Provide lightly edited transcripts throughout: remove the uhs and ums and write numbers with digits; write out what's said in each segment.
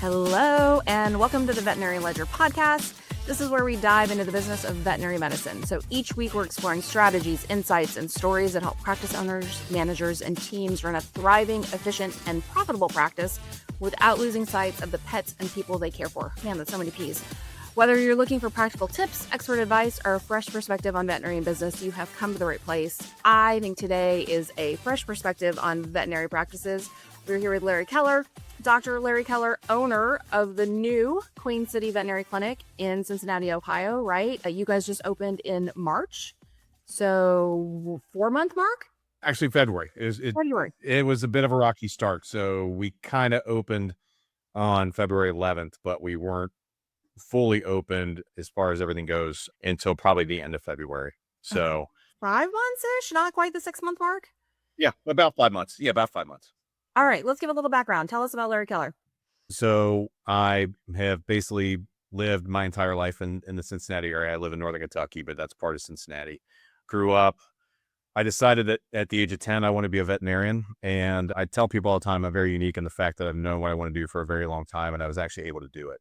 Hello, and welcome to the Veterinary Ledger podcast. This is where we dive into the business of veterinary medicine. So each week we're exploring strategies, insights, and stories that help practice owners, managers, and teams run a thriving, efficient, and profitable practice without losing sight of the pets and people they care for. Man, that's so many P's. Whether you're looking for practical tips, expert advice, or a fresh perspective on veterinary business, you have come to the right place. I think today is a fresh perspective on veterinary practices. We're here with Larry Keller, Dr. Larry Keller, owner of the new Queen City Veterinary Clinic in Cincinnati, Ohio, right? You guys just opened in March. So 4-month mark? Actually, February. February. It was a bit of a rocky start. So we kind of opened on February 11th, but we weren't fully opened as far as everything goes until probably the end of February. So 5 months-ish, not quite the 6-month mark? yeah, about 5 months. Yeah, about 5 months. All right, let's give a little background. Tell us about Larry Keller. So I have basically lived my entire life in the Cincinnati area. I live in Northern Kentucky, but that's part of Cincinnati. Grew up. I decided that at the age of 10, I want to be a veterinarian. And I tell people all the time, I'm very unique in the fact that I've known what I want to do for a very long time, and I was actually able to do it.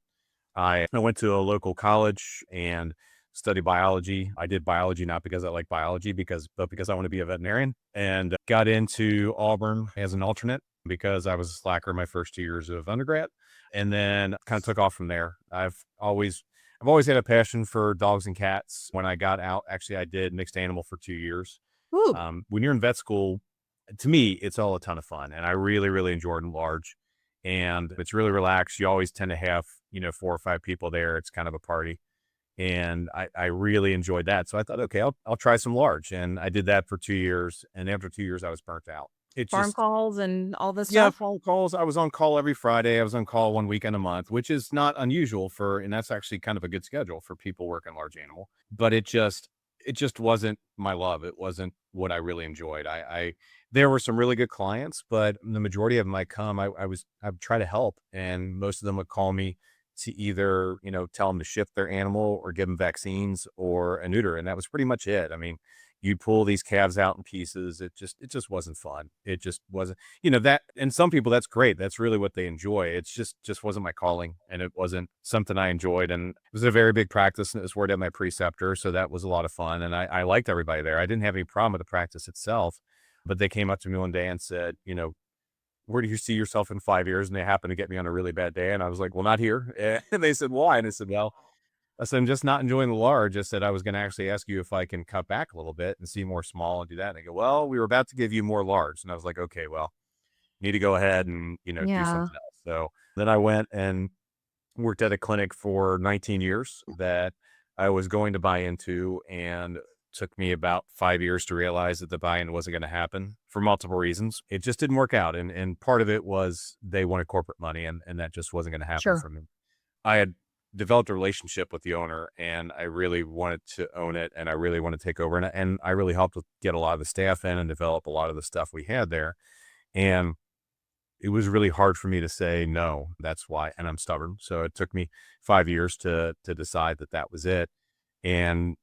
I went to a local college and studied biology. I did biology not because I like biology, but because I want to be a veterinarian, and got into Auburn as an alternate because I was a slacker my first 2 years of undergrad, and then kind of took off from there. I've always had a passion for dogs and cats. When I got out, actually, I did mixed animal for 2 years. When you're in vet school, to me, it's all a ton of fun, and I really, really enjoyed large. And it's really relaxed. You always tend to have, 4 or 5 people there. It's kind of a party. And I really enjoyed that. So I thought, okay, I'll try some large. And I did that for 2 years. And after 2 years, I was burnt out. Farm calls and all this Yeah, stuff? phone calls. I was on call every Friday. I was on call 1 weekend a month, which is not unusual and that's actually kind of a good schedule for people working large animal. But it just wasn't my love. It wasn't what I really enjoyed. There were some really good clients, but the majority of them I would try to help, and most of them would call me to either, tell them to shift their animal or give them vaccines or a neuter. And that was pretty much it. I mean, you'd pull these calves out in pieces. It just wasn't fun. It just wasn't, that, and some people, that's great. That's really what they enjoy. It's just wasn't my calling, and it wasn't something I enjoyed. And it was a very big practice, and it was where I did my preceptor. So that was a lot of fun. And I liked everybody there. I didn't have any problem with the practice itself, but they came up to me one day and said, where do you see yourself in 5 years? And they happened to get me on a really bad day. And I was like, well, not here. And they said, why? And I said, well, I'm just not enjoying the large. I said, I was going to actually ask you if I can cut back a little bit and see more small and do that. And they go, well, we were about to give you more large. And I was like, okay, well, you need to go ahead and, do something else. So then I went and worked at a clinic for 19 years that I was going to buy into, and took me about 5 years to realize that the buy-in wasn't going to happen for multiple reasons. It just didn't work out. And part of it was they wanted corporate money, and that just wasn't going to happen for me. I had developed a relationship with the owner, and I really wanted to own it, and I really want to take over. And I really helped get a lot of the staff in and develop a lot of the stuff we had there. And it was really hard for me to say no. That's why. And I'm stubborn. So it took me 5 years to decide that was it. And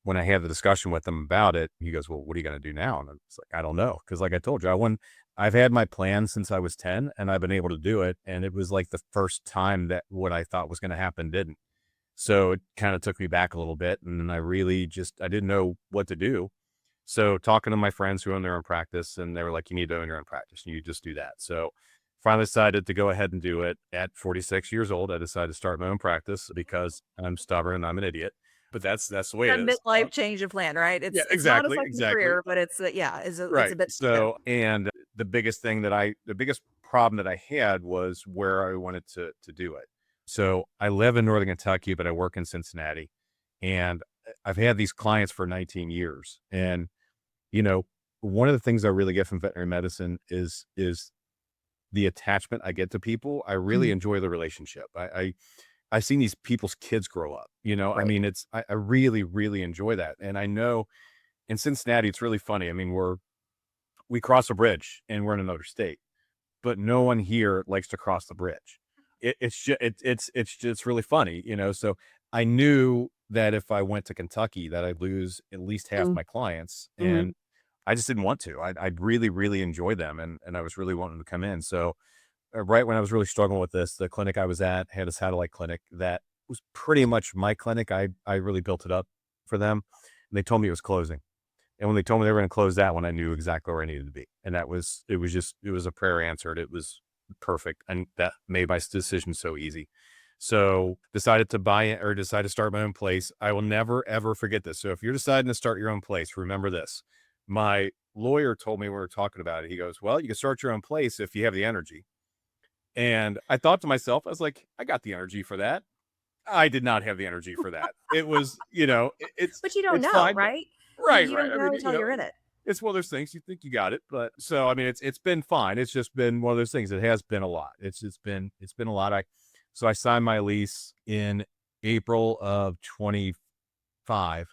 when I had the discussion with him about it, he goes, well, what are you going to do now? And it's like, I don't know. Cause like I told you, I've had my plan since I was 10, and I've been able to do it. And it was like the first time that what I thought was going to happen didn't. So it kind of took me back a little bit, and I didn't know what to do. So talking to my friends who own their own practice, and they were like, you need to own your own practice, and you just do that. So finally decided to go ahead and do it. At 46 years old, I decided to start my own practice because I'm stubborn and I'm an idiot. But that's the way it is. Midlife change of plan, right? Yeah, exactly. It's not a career, but it's a bit. So, and the biggest problem that I had was where I wanted to do it. So I live in Northern Kentucky, but I work in Cincinnati, and I've had these clients for 19 years. And, one of the things I really get from veterinary medicine is the attachment I get to people. I really enjoy the relationship. I've seen these people's kids grow up, Right. I mean, I really, really enjoy that. And I know in Cincinnati, it's really funny. I mean, we cross a bridge and we're in another state, but no one here likes to cross the bridge. It's just really funny, so I knew that if I went to Kentucky that I'd lose at least half my clients, and I just didn't want to. I'd really, really enjoy them. And I was really wanting to come in. So right when I was really struggling with this, the clinic I was at had a satellite clinic that was pretty much my clinic. I really built it up for them. And they told me it was closing. And when they told me they were going to close that one, I knew exactly where I needed to be. And it was a prayer answered. It was perfect. And that made my decision so easy. So decided to decide to start my own place. I will never, ever forget this. So if you're deciding to start your own place, remember this. My lawyer told me when we were talking about it, he goes, well, you can start your own place if you have the energy. And I thought to myself, I was like, I got the energy for that. I did not have the energy for that. It was, But you don't it's know, fine. right? Right, You right. don't I mean, know until you're in it. it's one of those things you think you got it, but so I mean, it's been fine. It's just been one of those things. It has been a lot. It's been a lot. I signed my lease in April of 25,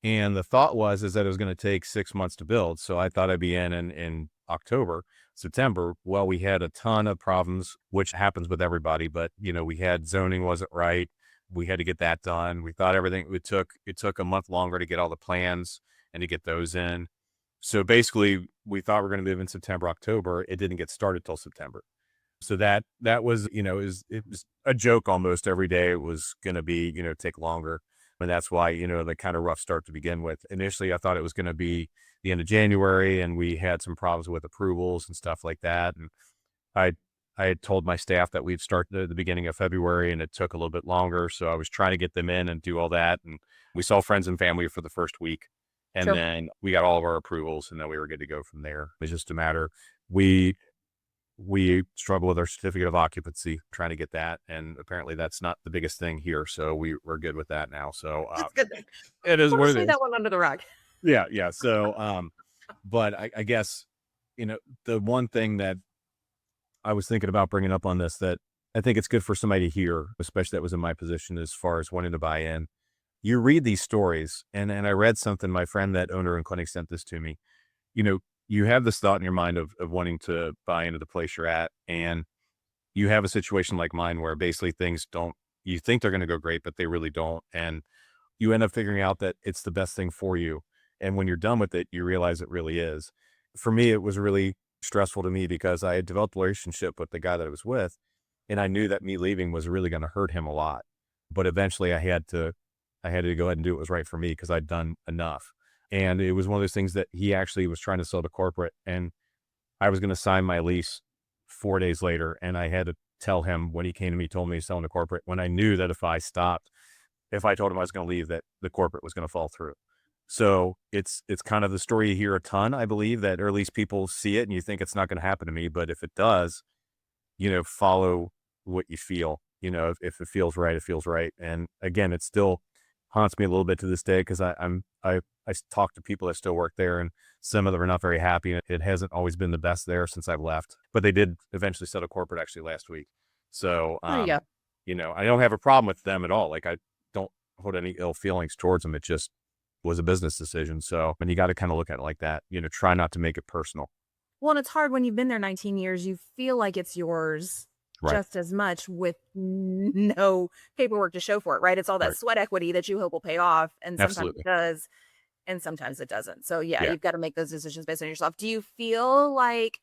and the thought is that it was going to take 6 months to build. So I thought I'd be in October, September. Well, we had a ton of problems, which happens with everybody, but we had zoning wasn't right. We had to get that done. We thought everything it took a month longer to get all the plans and to get those in. So basically we thought we were going to move in September, October. It didn't get started till September. So that was, it was a joke almost every day. It was going to be, take longer. And that's why, the kind of rough start to begin with. Initially, I thought it was going to be the end of January, and we had some problems with approvals and stuff like that. And I I had told my staff that we'd start the beginning of February, and it took a little bit longer. So I was trying to get them in and do all that. And we saw friends and family for the first week. And Sure. then we got all of our approvals, and then we were good to go from there. It's just a matter. We we struggle with our certificate of occupancy, trying to get that. And apparently that's not the biggest thing here. So we're good with that now. So That's good. it is We'll what just it leave is. that one under the rug. Yeah. Yeah. So, but I guess, the one thing that I was thinking about bringing up on this that I think it's good for somebody to hear, especially that was in my position as far as wanting to buy in. You read these stories, and I read something, my friend that owner and clinic sent this to me. You have this thought in your mind of wanting to buy into the place you're at, and you have a situation like mine where basically things don't, you think they're going to go great, but they really don't. And you end up figuring out that it's the best thing for you. And when you're done with it, you realize it really is. For me, it was really stressful to me because I had developed a relationship with the guy that I was with, and I knew that me leaving was really going to hurt him a lot. But eventually I had to go ahead and do what was right for me because I'd done enough. And it was one of those things that he actually was trying to sell to corporate, and I was going to sign my lease 4 days later. And I had to tell him when he came to me, told me he's selling to corporate, when I knew that if I told him I was going to leave, that the corporate was going to fall through. So it's kind of the story you hear a ton, I believe, that, or at least people see it and you think it's not going to happen to me. But if it does, follow what you feel. If it feels right, it feels right. And again, it still haunts me a little bit to this day because I talk to people that still work there, and some of them are not very happy. And it hasn't always been the best there since I've left, but they did eventually settle corporate actually last week. So, There you go. I don't have a problem with them at all. Like, I don't hold any ill feelings towards them. It just was a business decision. So, and you got to kind of look at it like that, try not to make it personal. Well, and it's hard when you've been there 19 years. You feel like it's yours Right. just as much with no paperwork to show for it, right? It's all that Right. sweat equity that you hope will pay off. And sometimes Absolutely. it does, and sometimes it doesn't. So, yeah, Yeah. you've got to make those decisions based on yourself. Do you feel like,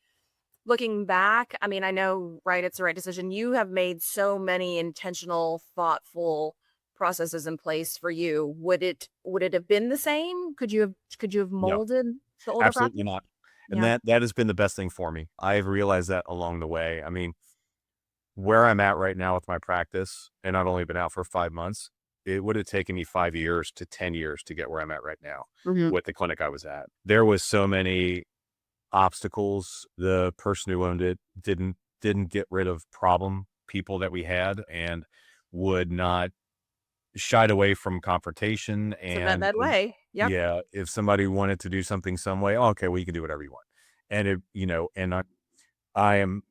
looking back, I mean, I know, right, it's the right decision. You have made so many intentional, thoughtful processes in place for you. Would it have been the same? Could you have No, molded the older process? absolutely not. And Yeah. that has been the best thing for me. I've realized that along the way. I mean, where I'm at right now with my practice, and I've only been out for 5 months, it would have taken me 5 years to 10 years to get where I'm at right now Mhm. with the clinic I was at. There was so many obstacles. The person who owned it didn't get rid of problem people that we had, and would not shied away from confrontation. It's a vet And med way. Yep. yeah, if somebody wanted to do something some way, "Oh, okay, well, you can do whatever you want." And I am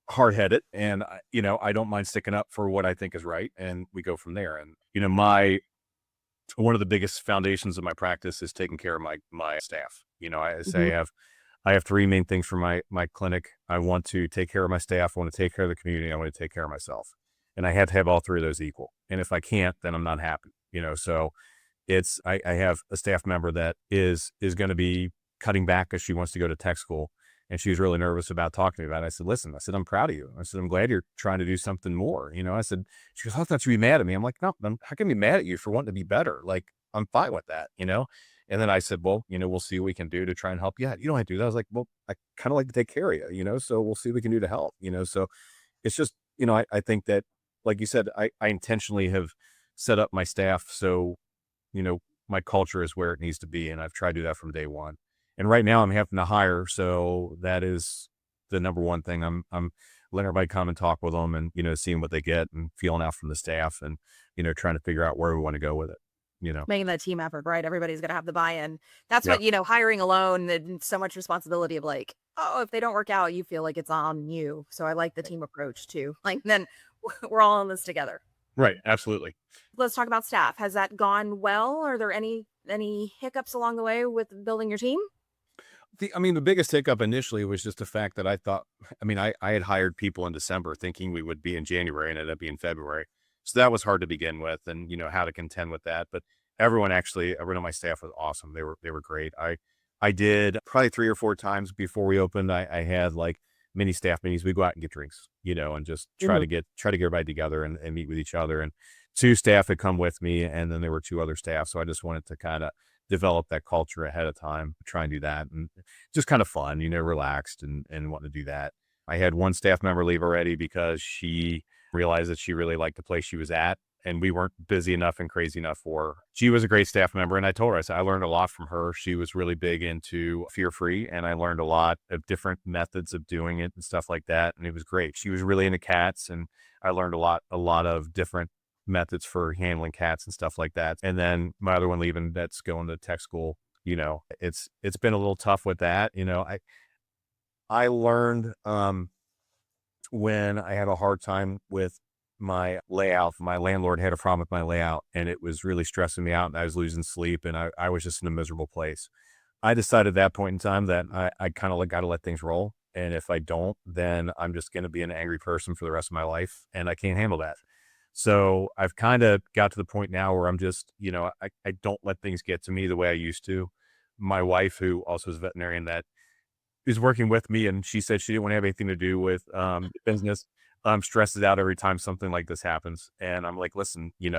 hard-headed, and I don't mind sticking up for what I think is right, and we go from there. And one of the biggest foundations of my practice is taking care of my staff. I say Mhm. I have three main things for my clinic. I want to take care of my staff, I want to take care of the community, I want to take care of myself. And I have to have all three of those equal. And if I can't, then I'm not happy. So I have a staff member that is going to be cutting back because she wants to go to tech school. And she was really nervous about talking to me about it. I said, listen, I said, I'm proud of you. I said, I'm glad you're trying to do something more. I said, she goes, I thought you'd be mad at me. I'm like, no, how can I be mad at you for wanting to be better? Like, I'm fine with that. And then I said, well, we'll see what we can do to try and help you out. You don't have to do that. I was like, well, I kind of like to take care of you, so we'll see what we can do to help. So it's just, I think that, like you said, I intentionally have set up my staff so, you know, my culture is where it needs to be. And I've tried to do that from day one. And right now I'm having to hire. So that is the number one thing. I'm letting everybody come and talk with them and, seeing what they get and feeling out from the staff and, trying to figure out where we want to go with it. Making that team effort, right? Everybody's going to have the buy-in. That's Yeah. what, hiring alone, and so much responsibility of like, oh, if they don't work out, you feel like it's on you. So I like the team approach too. Like then we're all in this together. Right. Absolutely. Let's talk about staff. Has that gone well? Are there any hiccups along the way with building your team? The biggest hiccup initially was just the fact that I had hired people in December thinking we would be in January and ended up being February. So that was hard to begin with and, how to contend with that. But everyone on my staff was awesome. They were great. I did probably 3 or 4 times before we opened. I had like mini staff meetings. We go out and get drinks, and just try to get everybody together and meet with each other. And 2 staff had come with me, and then there were 2 other staff. So I just wanted to kind of develop that culture ahead of time, try and do that. And just kind of fun, relaxed and wanting to do that. I had 1 staff member leave already because she realized that she really liked the place she was at. And we weren't busy enough and crazy enough for her. She was a great staff member. And I told her, I said, I learned a lot from her. She was really big into fear-free. And I learned a lot of different methods of doing it and stuff like that. And it was great. She was really into cats. And I learned a lot of different methods for handling cats and stuff like that. And then my other one leaving, that's going to tech school, it's been a little tough with that. I learned, when I had a hard time with my layout. My landlord had a problem with my layout and it was really stressing me out and I was losing sleep and I was just in a miserable place. I decided at that point in time that I kind of got to let things roll. And if I don't, then I'm just going to be an angry person for the rest of my life and I can't handle that. So I've kind of got to the point now where I'm just, I don't let things get to me the way I used to. My wife, who also is a veterinarian that is working with me, and she said she didn't want to have anything to do with business, stresses out every time something like this happens. And I'm like, listen, you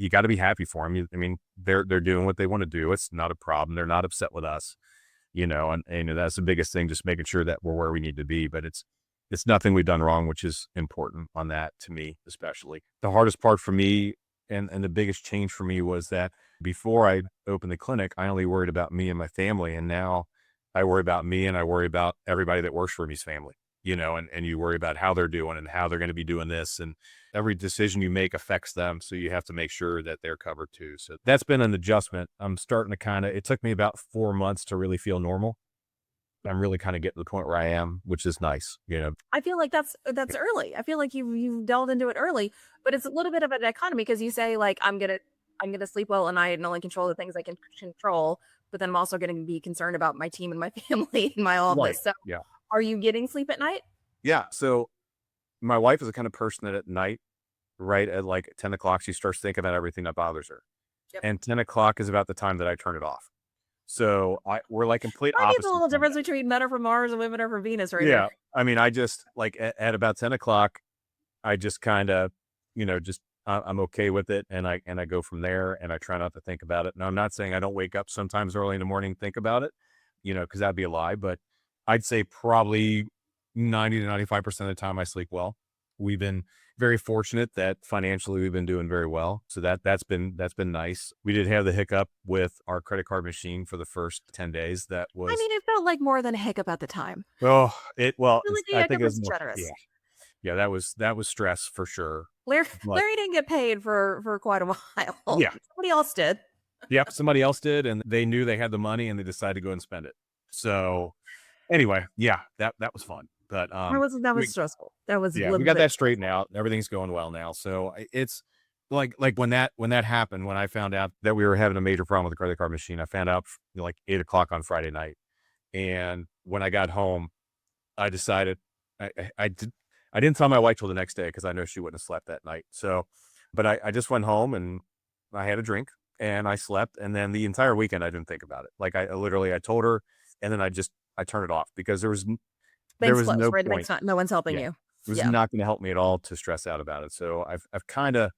got to be happy for them. They're doing what they want to do. It's not a problem. They're not upset with us, and that's the biggest thing, just making sure that we're where we need to be. But it's nothing we've done wrong, which is important on that to me, especially. The hardest part for me and the biggest change for me was that before I opened the clinic, I only worried about me and my family. And now I worry about me and I worry about everybody that works for me's family, and you worry about how they're doing and how they're going to be doing this. And every decision you make affects them. So you have to make sure that they're covered too. So that's been an adjustment. I'm starting to it took me about 4 months to really feel normal. I'm really kind of getting to the point where I am, which is nice. I feel like that's early. I feel like you've delved into it early, but it's a little bit of a dichotomy because you say like I'm gonna sleep well at night and only control the things I can control, but then I'm also going to be concerned about my team and my family and my all Right. this. So, Yeah. are you getting sleep at night? Yeah. So my wife is the kind of person that at night, right at like 10 o'clock, she starts thinking about everything that bothers her. Yep. And 10 o'clock is about the time that I turn it off. So we're like complete Might be the opposites little on difference that. between men are from Mars and women are from Venus, right Yeah. there. I just like at about 10 o'clock, I just kind of, just I'm okay with it. And I go from there and I try not to think about it. Now, I'm not saying I don't wake up sometimes early in the morning and think about it, because that'd be a lie. But I'd say probably 90 to 95% of the time I sleep well. We've been very fortunate that financially we've been doing very well. So that's been nice. We did have the hiccup with our credit card machine for the first 10 days. That I was, mean, it felt like more than a hiccup at the time. well, I feel like the I think hiccup it was was more, generous. yeah, that was stress for sure. But Larry didn't get paid for quite a while. yeah, Somebody else did. yep, somebody else did, and they knew they had the money and they decided to go and spend it. So anyway, yeah, that was fun. But That was we stressful. That was a yeah, we little got bit that straightened stressful. out. Everything's going well now. So it's like when that happened, when I found out that we were having a major problem with the credit card machine, I found out like 8 o'clock on Friday night. And when I got home, I decided I didn't tell my wife till the next day because I know she wouldn't have slept that night. So, but I just went home and I had a drink and I slept. And then the entire weekend, I didn't think about it. Like I literally, I told her and then I just I turned it off because there Bank's was closed, no right? The point. bank's not, no one's helping Yeah. you. It was Yeah. not going to help me at all to stress out about it. So I've kind of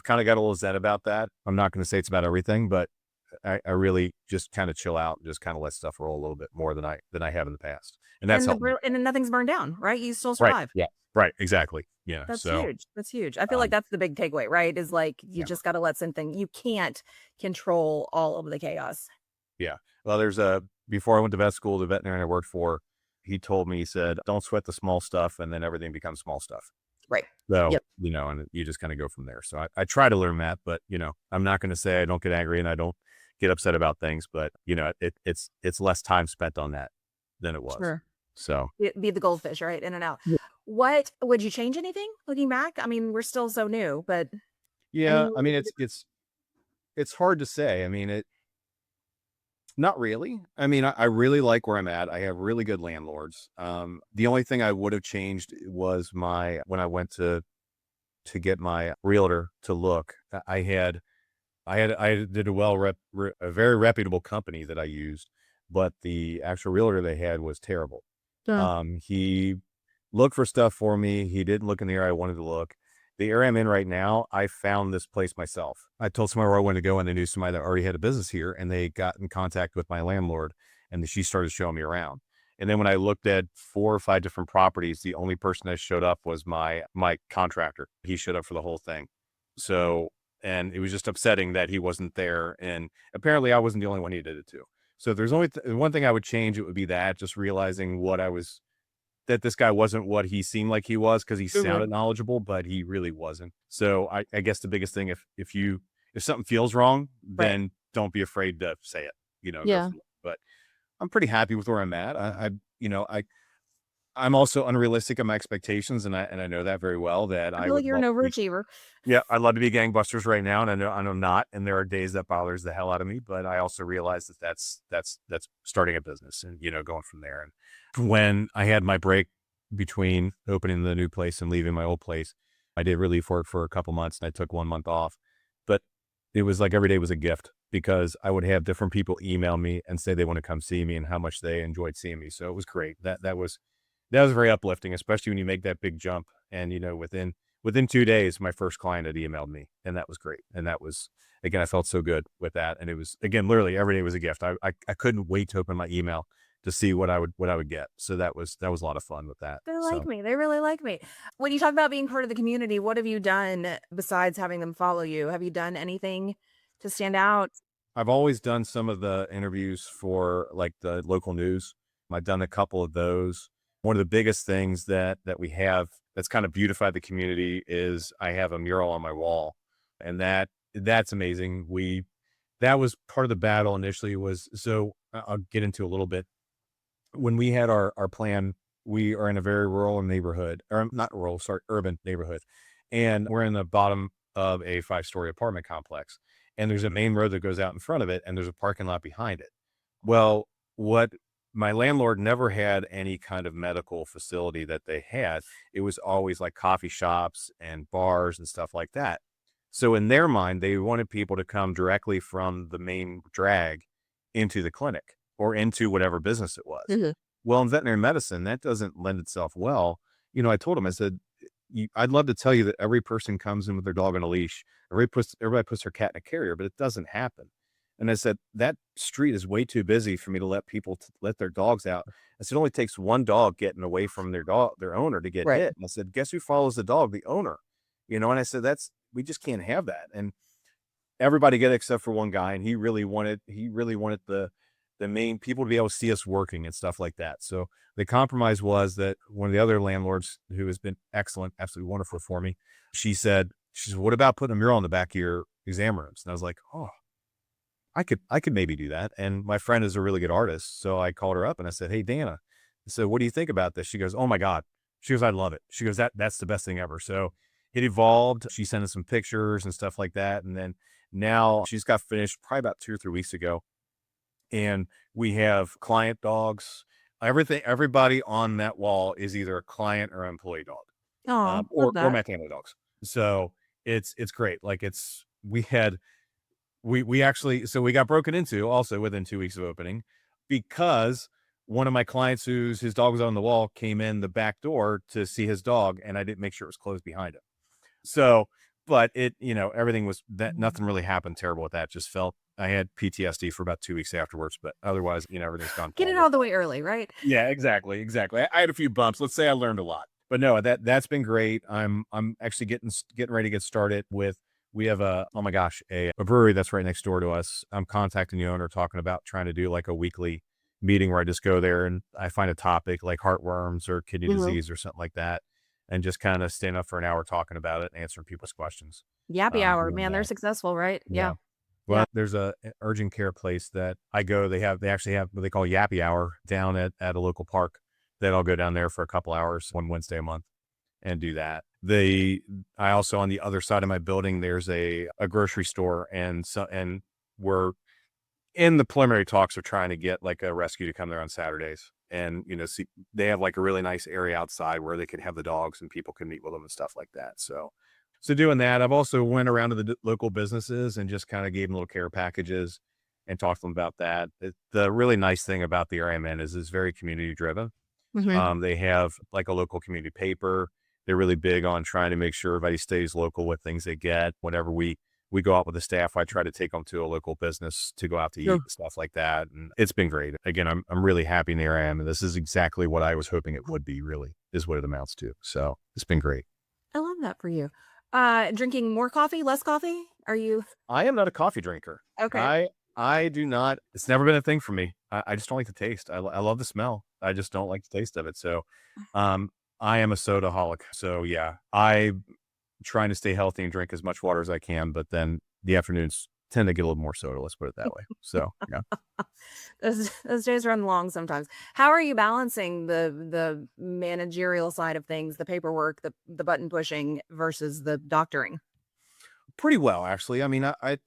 got a little zen about that. I'm not going to say it's about everything, but I really just kind of chill out and just kind of let stuff roll a little bit more than I have in the past. And that's helped me. And then nothing's burned down, right? You still Right. survive. Yeah. Right. Exactly. Yeah. That's So, huge. That's huge. I feel like um, that's the big takeaway, right? Is like you yeah. just got to let something. You can't control all of the chaos. Yeah. Well, before I went to vet school, the veterinarian I worked for, he told me, he said, don't sweat the small stuff and then everything becomes small stuff. Right. So, Yep. and you just kind of go from there. So I try to learn that, but I'm not going to say I don't get angry and I don't get upset about things, but it's less time spent on that than it was. Sure. So, Be the goldfish, right? In and out. yeah. What would you change anything looking back? I mean, we're still so new, but Yeah, any I mean, it's hard to say. I mean, not really. I mean, I really like where I'm at. I have really good landlords. The only thing I would have changed was when I went to get my realtor to look. I did a very reputable company that I used, but the actual realtor they had was terrible. uh, He looked for stuff for me. He didn't look in the area I wanted to look. The area I'm in right now, I found this place myself. I told somebody where I wanted to go, and they knew somebody that already had a business here, and they got in contact with my landlord, and she started showing me around. And then when I looked at 4 or 5 different properties, the only person that showed up was my contractor. He showed up for the whole thing. So, and it was just upsetting that he wasn't there, and apparently I wasn't the only one he did it to. So if there's only one thing I would change, it would be that, just realizing that this guy wasn't what he seemed like he was, because he mhm. sounded knowledgeable, but he really wasn't. So I guess the biggest thing, if something feels wrong, Right. then don't be afraid to say it, go Yeah. from it. But I'm pretty happy with where I'm at. I'm also unrealistic in my expectations, and I know that very well, that I I feel like would you're an love to be. overachiever. Yeah, I'd love to be gangbusters right now, and I know not, and there are days that bothers the hell out of me, but I also realize that that's starting a business and, going from there. And when I had my break between opening the new place and leaving my old place, I did relief work for a couple months, and I took 1 month off. But it was like every day was a gift, because I would have different people email me and say they want to come see me and how much they enjoyed seeing me. So it was great. That was very uplifting, especially when you make that big jump. And within 2 days, my first client had emailed me, and that was great. And that was, again, I felt so good with that. And it was, again, literally every day was a gift. I couldn't wait to open my email to see what I would get. So that was a lot of fun with that. They like So me. They really like me. When you talk about being part of the community, what have you done besides having them follow you? Have you done anything to stand out? I've always done some of the interviews for like the local news. I've done a couple of those. One of the biggest things that we have that's kind of beautified the community is I have a mural on my wall, and that's amazing. That was part of the battle initially. Was so I'll get into a little bit. When we had our plan, we are in a very rural neighborhood, or not rural, sorry, urban neighborhood, and we're in the bottom of a 5-story apartment complex, and there's a main road that goes out in front of it, and there's a parking lot behind it. Well, what my landlord never had any kind of medical facility that they had. It was always like coffee shops and bars and stuff like that. So in their mind, they wanted people to come directly from the main drag into the clinic or into whatever business it was. Mhm. Well, in veterinary medicine, that doesn't lend itself well. I told him, I said, I'd love to tell you that every person comes in with their dog on a leash. Everybody puts their cat in a carrier, but it doesn't happen. And I said, that street is way too busy for me to let people let their dogs out. I said, it only takes one dog getting away from their owner to get Right. hit. And I said, guess who follows the dog? The owner. And I said, we just can't have that. And everybody get it except for one guy. And he really wanted the main people to be able to see us working and stuff like that. So the compromise was that one of the other landlords, who has been excellent, absolutely wonderful for me, she said, what about putting a mural on the back of your exam rooms? And I was like, oh, I could maybe do that. And my friend is a really good artist. So I called her up and I said, hey, Dana, I said, what do you think about this? She goes, oh my God. She goes, I love it. She goes, that's the best thing ever. So it evolved. She sent us some pictures and stuff like that. And then now she's got finished probably about 2 or 3 weeks ago. And we have client dogs. Everybody on that wall is either a client or employee dog, Oh, love or that. my family dogs. So it's great. Like we actually, so we got broken into also within 2 weeks of opening, because one of my clients his dog was on the wall came in the back door to see his dog, and I didn't make sure it was closed behind him. So, but everything was that nothing really happened terrible with that. Just felt I had PTSD for about 2 weeks afterwards, but otherwise, everything's gone Get it fine out with of the way early, right? yeah, exactly. I had a few bumps. Let's say I learned a lot, but no, that's been great. I'm actually getting ready to get started with. We have oh my gosh, a brewery that's right next door to us. I'm contacting the owner, talking about trying to do like a weekly meeting where I just go there and I find a topic like heartworms or kidney Mhm. disease or something like that, and just kind of stand up for an hour talking about it, answering people's questions. Yappy hour, Doing man, they're that. successful, right? Yeah. Yeah. Yeah. Well, there's a urgent care place that I go. They actually have what they call Yappy Hour down at a local park that I'll go down there for a couple hours one Wednesday a month and do that. I also on the other side of my building, there's a grocery store and we're in the preliminary talks of trying to get like a rescue to come there on Saturdays. And, see, they have like a really nice area outside where they could have the dogs and people can meet with them and stuff like that. So doing that, I've also went around to the local businesses and just kind of gave them little care packages and talked to them about that. The really nice thing about the area I'm in is it's very community driven. Mhm. They have like a local community paper. They're really big on trying to make sure everybody stays local with things they get. Whenever we go out with the staff, I try to take them to a local business to go out to eat Sure. and stuff like that. And it's been great. Again, I'm really happy in the area I am. And this is exactly what I was hoping it would be, really, is what it amounts to. So it's been great. I love that for you. Drinking more coffee, less coffee? Are you I am not a coffee drinker. okay? I do not. It's never been a thing for me. I just don't like the taste. I love the smell. I just don't like the taste of it. So, um, I am a soda-holic. So yeah, I trying to stay healthy and drink as much water as I can, but then the afternoons tend to get a little more soda. Let's put it that way. So yeah. Those days run long sometimes. How are you balancing the managerial side of things, the paperwork, the button pushing versus the doctoring? Pretty well, actually. I mean, I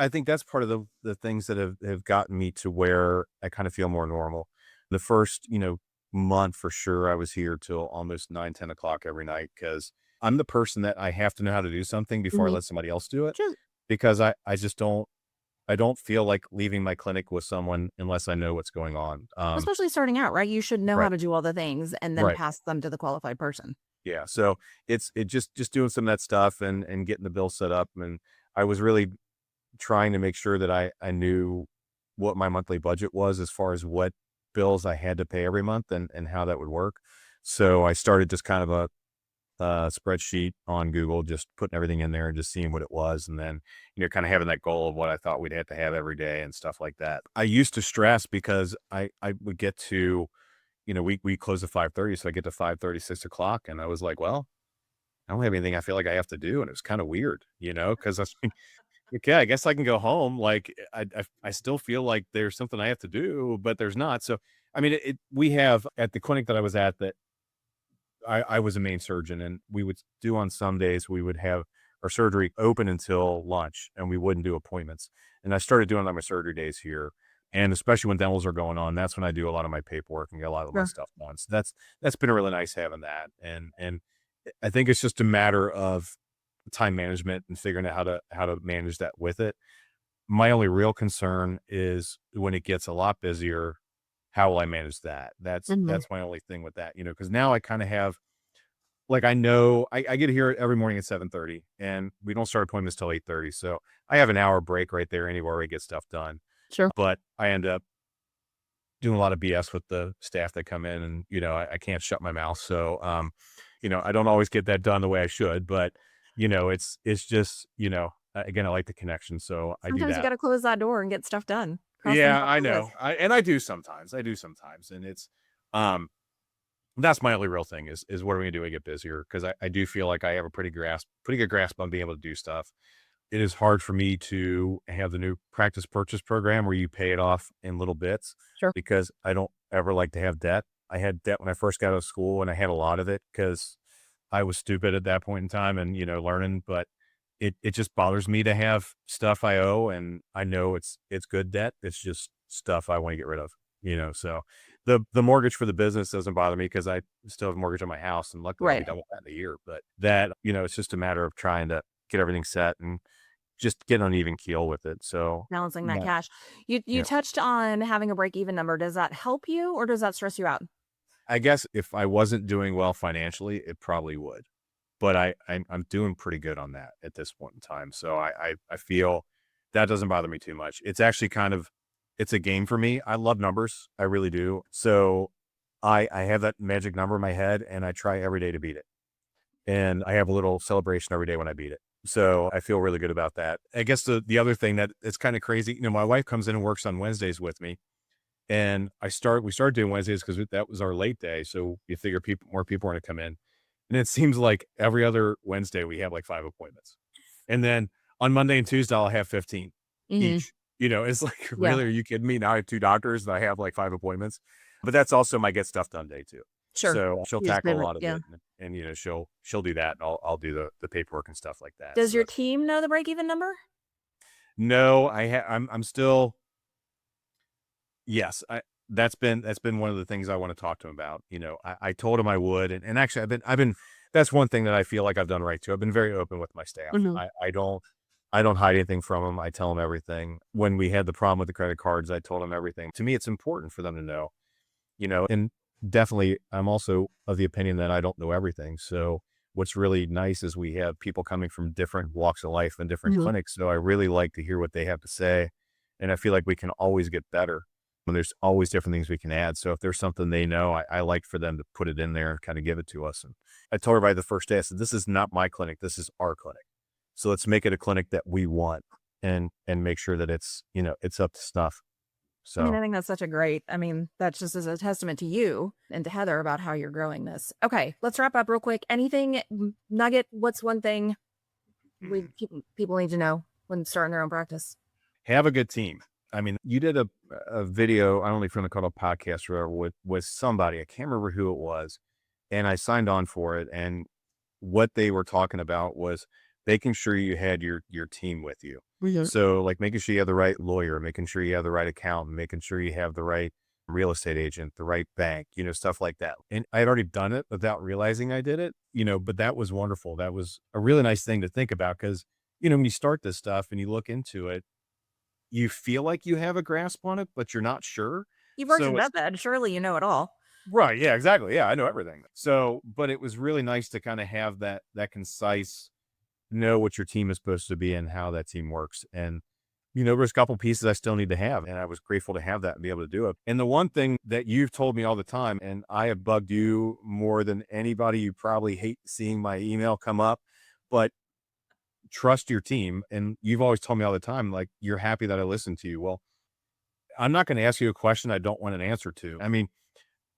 think that's part of the things that have gotten me to where I kind of feel more normal. The first, month for sure, I was here till almost 9, 10 o'clock every night because I'm the person that I have to know how to do something before I Mhm. let somebody else do it Just because I just I don't feel like leaving my clinic with someone unless I know what's going on. especially starting out, right? You should know how Right, to do all the things and then right. pass them to the qualified person. Yeah, so it just doing some of that stuff and getting the bill set up, and I was really trying to make sure that I knew what my monthly budget was as far as what bills I had to pay every month and how that would work. So I started just kind of a spreadsheet on Google, just putting everything in there and just seeing what it was, and then kind of having that goal of what I thought we'd have to have every day and stuff like that. I used to stress because I would get to we close at 5:30, so I get to 5:30, 6 o'clock, and I was like, well, I don't have anything I feel like I have to do, and it was kind of weird, because I was like, okay, I guess I can go home. Like I still feel like there's something I have to do, but there's not. So I mean, we have at the clinic that I was at that I was a main surgeon, and we would do on some days we would have our surgery open until lunch, and we wouldn't do appointments. And I started doing it on my surgery days here, and especially when dentals are going on, that's when I do a lot of my paperwork and get a lot of my Sure. stuff done. So that's been really nice having that, and I think it's just a matter of time management and figuring out how to manage that with it. My only real concern is when it gets a lot busier, how will I manage that? Mhm. That's my only thing with that, because now I kind of have like I know I get here every morning at 7:30 and we don't start appointments till 8:30. So I have an hour break right there anywhere where I get stuff done. Sure. But I end up doing a lot of BS with the staff that come in and I can't shut my mouth. So I don't always get that done the way I should, but it's just, again, I like the connection. So I do Sometimes you that. gotta close that door and get stuff done. Cross things Yeah, off I the list. know. I do sometimes. I do sometimes. And it's um that's my only real thing is what are we gonna do when we get busier? Because I do feel like I have a pretty good grasp on being able to do stuff. It is hard for me to have the new practice purchase program where you pay it off in little bits Sure. because I don't ever like to have debt. I had debt when I first got out of school and I had a lot of it because I was stupid at that point in time and, learning, but it just bothers me to have stuff I owe and I know it's good debt. It's just stuff I want to get rid of, so the mortgage for the business doesn't bother me because I still have a mortgage on my house and luckily I'll be Right. done with that in a year. But that, it's just a matter of trying to get everything set and just get on an even keel with it. So Balancing that yeah, cash. You yeah. touched on having a break-even number. Does that help you or does that stress you out? I guess if I wasn't doing well financially, it probably would. But I'm doing pretty good on that at this point in time. So I feel that doesn't bother me too much. It's actually it's a game for me. I love numbers. I really do. So I have that magic number in my head and I try every day to beat it. And I have a little celebration every day when I beat it. So I feel really good about that. I guess the other thing that it's kind of crazy, my wife comes in and works on Wednesdays with me. And we started doing Wednesdays because that was our late day. So you figure more people are going to come in. And it seems like every other Wednesday we have like 5 appointments. And then on Monday and Tuesday, I'll have 15 Mhm. each. It's like, Yeah, really, are you kidding me? Now I have 2 doctors and I have like 5 appointments. But that's also my get stuff done day too. sure. So she'll You just tackle a pivot, lot of yeah. it and she'll do that and I'll do the paperwork and stuff like that. Does So your that's team know the break-even number? no, I'm still yes, that's been one of the things I want to talk to him about. I told him I would, and actually, I've been. That's one thing that I feel like I've done right too. I've been very open with my staff. Mhm. I don't hide anything from them. I tell them everything. When we had the problem with the credit cards, I told them everything. To me, it's important for them to know. And definitely, I'm also of the opinion that I don't know everything. So what's really nice is we have people coming from different walks of life and different Mhm. clinics. So I really like to hear what they have to say, and I feel like we can always get better. And there's always different things we can add. So if there's something they know, I like for them to put it in there and kind of give it to us. And I told everybody the first day, I said, "This is not my clinic. This is our clinic. So let's make it a clinic that we want, and make sure that it's up to snuff." I So think that's that's just as a testament to you and to Heather about how you're growing this. Okay, let's wrap up real quick. Anything nugget? What's one thing people need to know when starting their own practice? have a good team. I mean, you did a video, I don't know if you want to call it a podcast or whatever, with somebody. I can't remember who it was. And I signed on for it. And what they were talking about was making sure you had your team with you. Yeah. So like making sure you have the right lawyer, making sure you have the right accountant, making sure you have the right real estate agent, the right bank, stuff like that. And I had already done it without realizing I did it, but that was wonderful. That was a really nice thing to think about because, when you start this stuff and you look into it, you feel like you have a grasp on it, but you're not sure. You've worked in So vet it's bed. Surely you know it all. right, yeah, exactly. Yeah, I know everything. So, but it was really nice to kind of have that concise know what your team is supposed to be and how that team works. And there's a couple pieces I still need to have, and I was grateful to have that and be able to do it. And the one thing that you've told me all the time, and I have bugged you more than anybody, you probably hate seeing my email come up, but trust your team. And you've always told me all the time, like, you're happy that I listen to you. Well, I'm not going to ask you a question I don't want an answer to. I mean,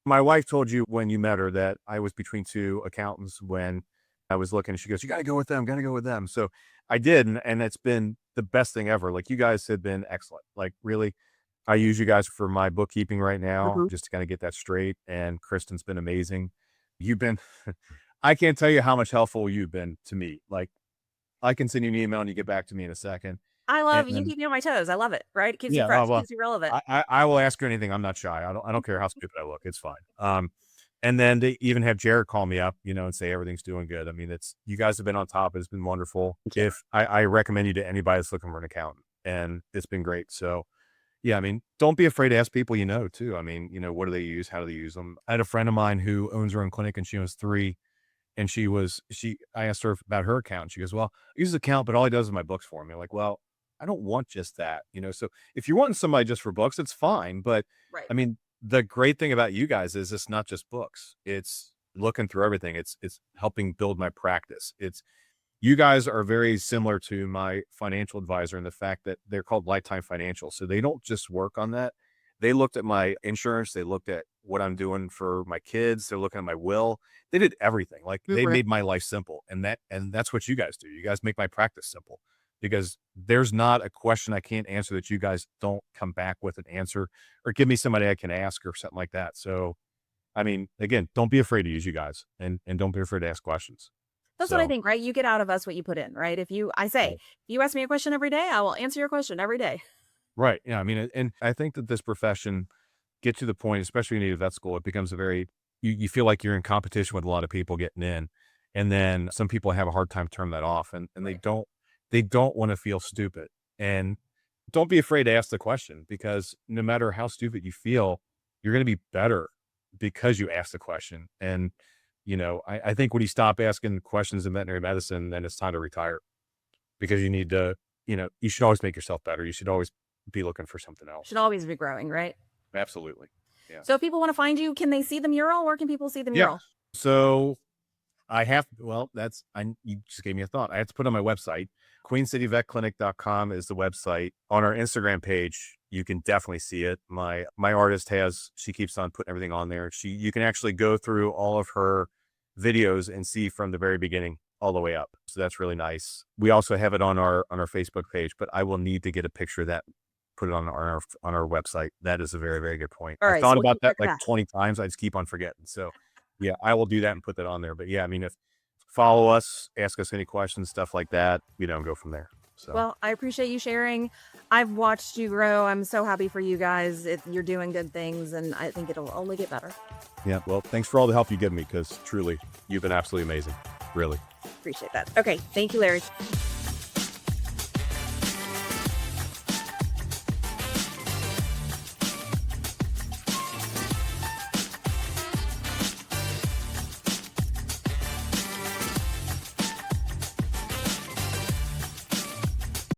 my wife told you when you met her that I was between 2 accountants when I was looking. She goes, "You got to go with them, got to go with them." So I did. And it's been the best thing ever. Like, you guys have been excellent. Like, really, I use you guys for my bookkeeping right now, Mhm. just to kind of get that straight. And Kristen's been amazing. You've been, I can't tell you how much helpful you've been to me. Like, I can send you an email and you get back to me in a second. I And love you then keep me on my toes. I love it. Right? It keeps you yeah, fresh. oh, well, Keeps you relevant. I will ask her anything. I'm not shy. I don't care how stupid I look. It's fine. And then they even have Jared call me up, and say everything's doing good. I mean, you guys have been on top. It's been wonderful. Yeah. If I recommend you to anybody that's looking for an accountant, and it's been great. So yeah, I mean, don't be afraid to ask people too. I mean, what do they use? How do they use them? I had a friend of mine who owns her own clinic and she owns 3. And I asked her about her account. She goes, "Well, I use his account, but all he does is my books for me." I'm like, "Well, I don't want just that. So if you're wanting somebody just for books, it's fine. But Right. I mean, the great thing about you guys is it's not just books. It's looking through everything. It's helping build my practice. You guys are very similar to my financial advisor in the fact that they're called Lifetime Financial. So they don't just work on that. They looked at my insurance. They looked at what I'm doing for my kids. They're looking at my will. They did everything. Like, they Right. made my life simple. And that's what you guys do. You guys make my practice simple because there's not a question I can't answer that you guys don't come back with an answer or give me somebody I can ask or something like that. So, I mean, again, don't be afraid to use you guys and don't be afraid to ask questions. That's what I So, think, right? You get out of us what you put in, right? If you ask me a question every day, I will answer your question every day. right. Yeah. I mean, and I think that this profession get to the point, especially when you need a vet school, it becomes you feel like you're in competition with a lot of people getting in. And then some people have a hard time turning that off and they Right. don't, they don't want to feel stupid. And don't be afraid to ask the question, because no matter how stupid you feel, you're going to be better because you ask the question. And, I think when you stop asking questions in veterinary medicine, then it's time to retire, because you need to, you should always make yourself better. You should always be looking for something else. Should always be growing, right? Absolutely. Yeah. So if people want to find you, can they see the mural? Where can people see the mural? Yeah. So you just gave me a thought. I have to put on my website. QueenCityVetClinic.com is the website. On our Instagram page, you can definitely see it. My artist she keeps on putting everything on there. You can actually go through all of her videos and see from the very beginning all the way up. So that's really nice. We also have it on our Facebook page, but I will need to get a picture of that, put it on our website. That is a very, very good point. All right, I thought so we'll about that like that. 20 times. I just keep on forgetting. So yeah, I will do that and put that on there. But yeah, I mean, if follow us, ask us any questions, stuff like that, go from there. So. Well, I appreciate you sharing. I've watched you grow. I'm so happy for you guys. You're doing good things, and I think it'll only get better. Yeah. Well, thanks for all the help you give me, because truly, you've been absolutely amazing. Really. Appreciate that. Okay. Thank you, Larry.